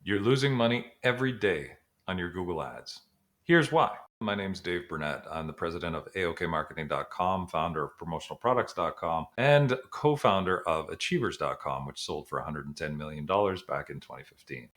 You're losing money every day on your Google ads. Here's why. My name's Dave Burnett. I'm the president of AOKmarketing.com, founder of promotionalproducts.com, and co-founder of achievers.com, which sold for $110 million back in 2015.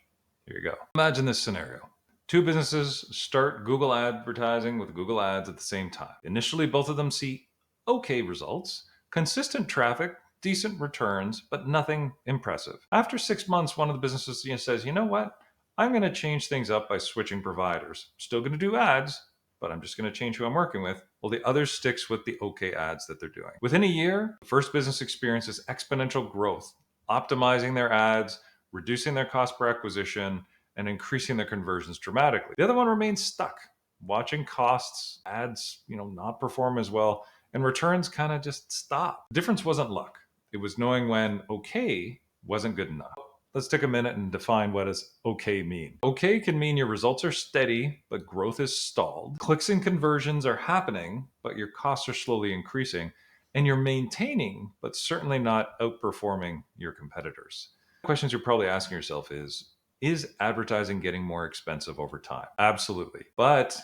Here you go. Imagine this scenario. Two businesses start Google advertising with Google Ads at the same time. Initially, both of them see okay results, consistent traffic, decent returns, but nothing impressive. After 6 months, one of the businesses says, you know what? I'm going to change things up by switching providers. Still going to do ads, but I'm just going to change who I'm working with. Well, the other sticks with the okay ads that they're doing. Within a year, the first business experiences exponential growth, optimizing their ads, reducing their cost per acquisition, and increasing their conversions dramatically. The other one remains stuck, watching costs, ads, not perform as well, and returns kind of just stop. The difference wasn't luck. It was knowing when okay wasn't good enough. Let's take a minute and define what does okay mean. Okay can mean your results are steady, but growth is stalled. Clicks and conversions are happening, but your costs are slowly increasing. And you're maintaining, but certainly not outperforming your competitors. The questions you're probably asking yourself is advertising getting more expensive over time? Absolutely. But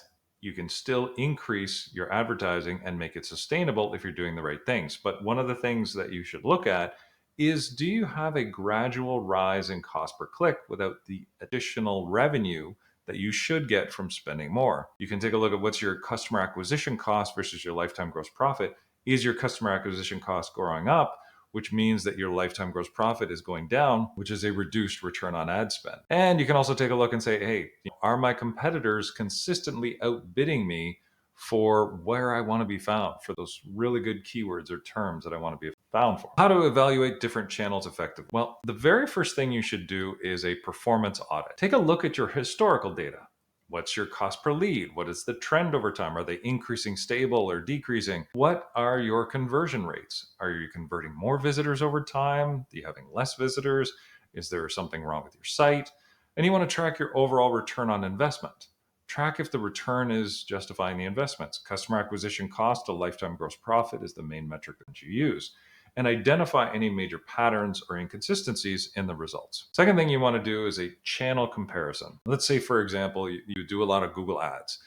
you can still increase your advertising and make it sustainable if you're doing the right things. But one of the things that you should look at is, do you have a gradual rise in cost per click without the additional revenue that you should get from spending more? You can take a look at what's your customer acquisition cost versus your lifetime gross profit. Is your customer acquisition cost going up, which means that your lifetime gross profit is going down, which is a reduced return on ad spend? And you can also take a look and say, hey, are my competitors consistently outbidding me for where I want to be found, for those really good keywords or terms that I want to be found for? How to evaluate different channels effectively? Well, the very first thing you should do is a performance audit. Take a look at your historical data. What's your cost per lead? What is the trend over time? Are they increasing, stable, or decreasing? What are your conversion rates? Are you converting more visitors over time? Are you having less visitors? Is there something wrong with your site? And you want to track your overall return on investment. Track if the return is justifying the investments. Customer acquisition cost to lifetime gross profit is the main metric that you use, and identify any major patterns or inconsistencies in the results. Second thing you want to do is a channel comparison. Let's say, for example, you do a lot of Google ads.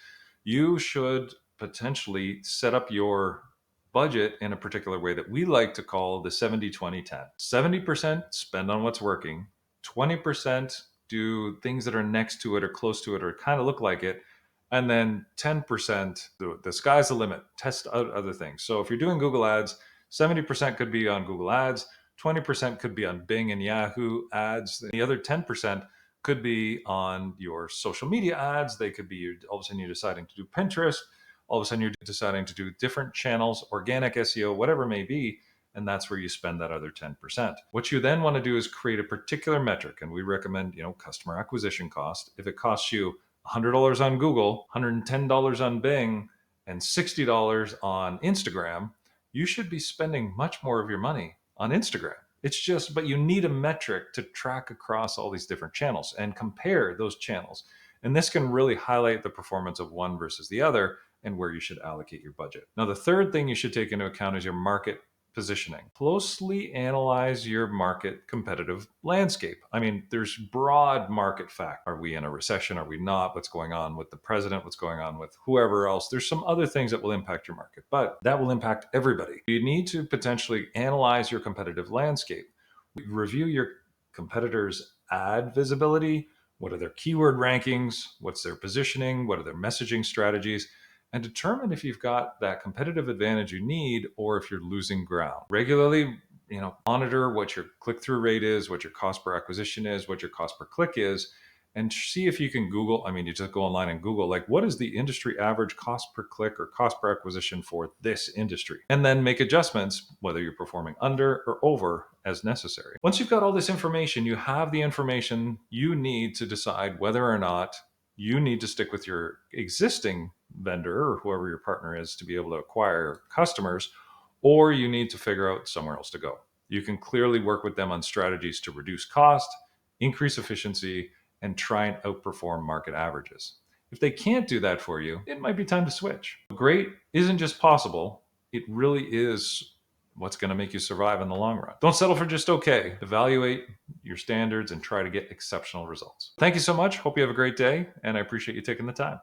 You should potentially set up your budget in a particular way that we like to call the 70-20-10. 70% spend on what's working, 20% do things that are next to it or close to it or kind of look like it, and then 10%, the sky's the limit, test out other things. So if you're doing Google ads, 70% could be on Google ads, 20% could be on Bing and Yahoo ads. The other 10% could be on your social media ads. They could be, all of a sudden you're deciding to do Pinterest. All of a sudden you're deciding to do different channels, organic SEO, whatever it may be. And that's where you spend that other 10%. What you then want to do is create a particular metric. And we recommend, customer acquisition cost. If it costs you $100 on Google, $110 on Bing, and $60 on Instagram, you should be spending much more of your money on Instagram. It's just, but you need a metric to track across all these different channels and compare those channels. And this can really highlight the performance of one versus the other and where you should allocate your budget. Now, the third thing you should take into account is your market positioning. Closely analyze your market competitive landscape. I mean, there's broad market fact. Are we in a recession? Are we not? What's going on with the president? What's going on with whoever else? There's some other things that will impact your market, but that will impact everybody. You need to potentially analyze your competitive landscape. Review your competitors' ad visibility. What are their keyword rankings? What's their positioning? What are their messaging strategies? And determine if you've got that competitive advantage you need or if you're losing ground. Regularly, monitor what your click-through rate is, what your cost per acquisition is, what your cost per click is, and see if you can Google. I mean, you just go online and Google, like, what is the industry average cost per click or cost per acquisition for this industry? And then make adjustments, whether you're performing under or over as necessary. Once you've got all this information, you have the information you need to decide whether or not you need to stick with your existing vendor or whoever your partner is to be able to acquire customers, or you need to figure out somewhere else to go. You can clearly work with them on strategies to reduce cost, increase efficiency, and try and outperform market averages. If they can't do that for you, it might be time to switch. Great isn't just possible, it really is what's going to make you survive in the long run. Don't settle for just okay. Evaluate your standards and try to get exceptional results. Thank you so much. Hope you have a great day, and I appreciate you taking the time.